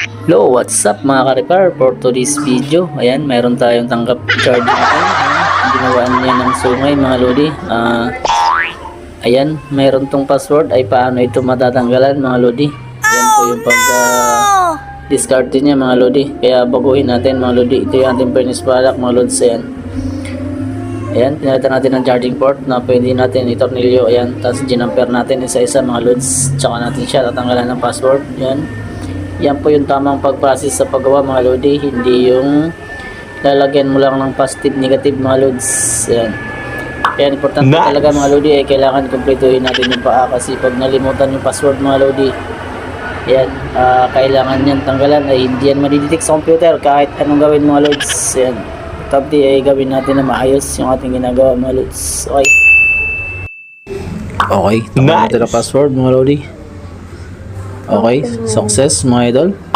Hello, what's up mga ka-repair? For today's video, ayan, mayroon tayong tanggap card natin. Ginawaan niya ng sungay mga lodi. Ayan, mayroon tong password. Ay paano ito matatanggalan mga lodi? Ayan po yung discard niya mga lodi. Kaya baguhin natin mga lodi. Ito yung ating furnace product mga lods. Ayan, pinalitan natin ng charging port na pwede natin itornilyo. Ayan, tapos ginamper natin isa-isa mga lods. Tsaka natin siya tatanggalan ng password. Ayan. Yan po yung tamang pag-process sa paggawa mga lodi, hindi yung lalagyan mo lang ng positive, negative mga lods. Yan. Kaya importante talaga mga lodi ay kailangan kumpletuhin natin yung paa kasi pag nalimutan yung password mga lodi, yan, kailangan yan tanggalan ay hindi yan madidetect sa computer kahit anong gawin mga lods. Yan. Importante ay gawin natin na maayos yung ating ginagawa mga lods. Okay. Okay, tanggalan natin ang password mga lodi. Okay, success mga idol.